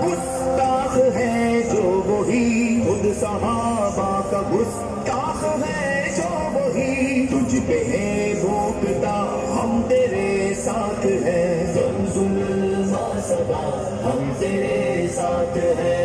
गुस्ताख है जो वही, खुद सहाबा का गुस्ताख है जो वही, तुझ पे है भोंकता हम तेरे साथ है, ज़ुल्मा सदा हम तेरे साथ है।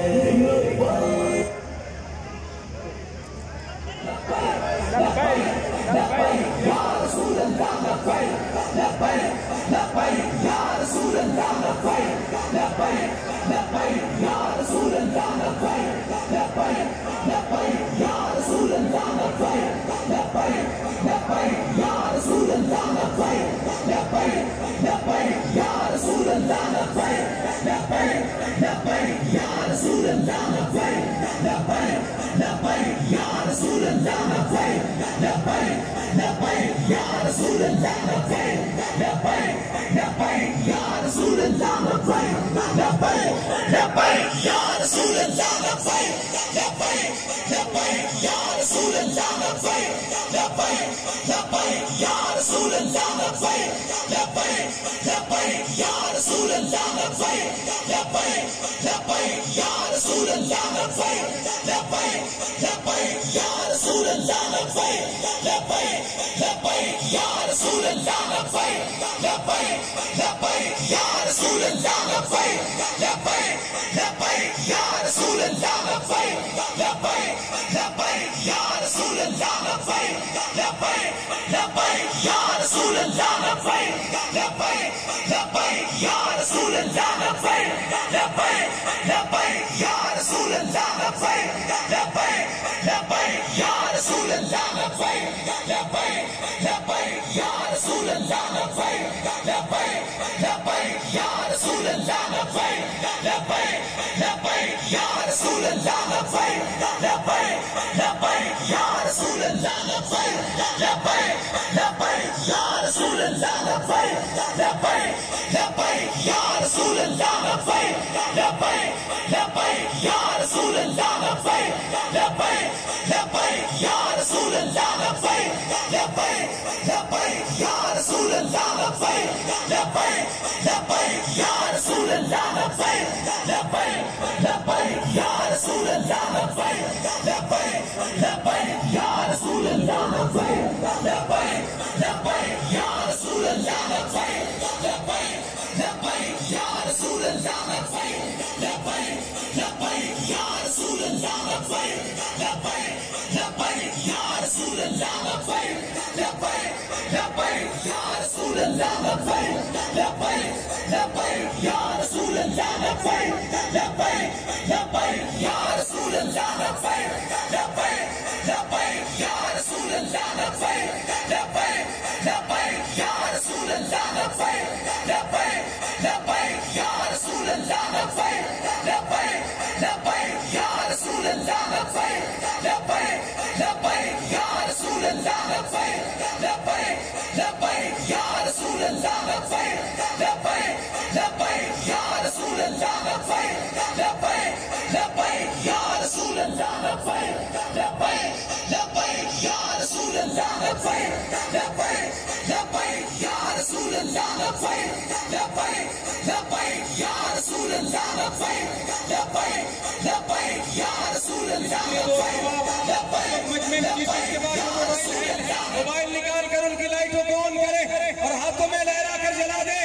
मोबाइल निकाल कर उनकी लाइटों को ऑन करें और हाथों में लहरा कर जला दे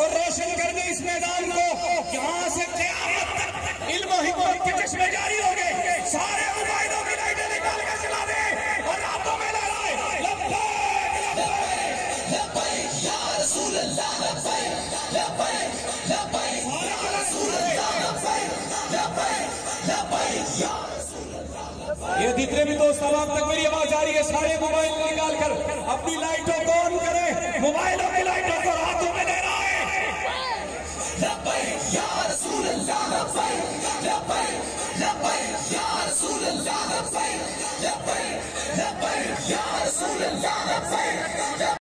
और रोशन कर दे इस मैदान को। यहाँ से क़यामत तक इल्म और हिकमत के चश्मे जारी हो गए। सारे मोबाइलों की लाइटें निकाल कर जला दे और हाथों में लहराए लब्बैक लब्बैक या रसूल अल्लाह लब्बैक लब्बैक लब्बैक या रसूल अल्लाह लब्बैक लब्बैक लब्बैक या ये जितने भी दोस्त अब तक मेरी आवाज आ रही है, सारे मोबाइल निकाल कर अपनी लाइटों को ऑन करें, मोबाइलों की लाइटों को हाथों में लहराएं। लब्बैक या रसूल अल्लाह लब्बैक लब्बैक लब्बैक या रसूल अल्लाह लब्बैक लब्बैक लब्बैक या रसूल अल्लाह लब्बैक।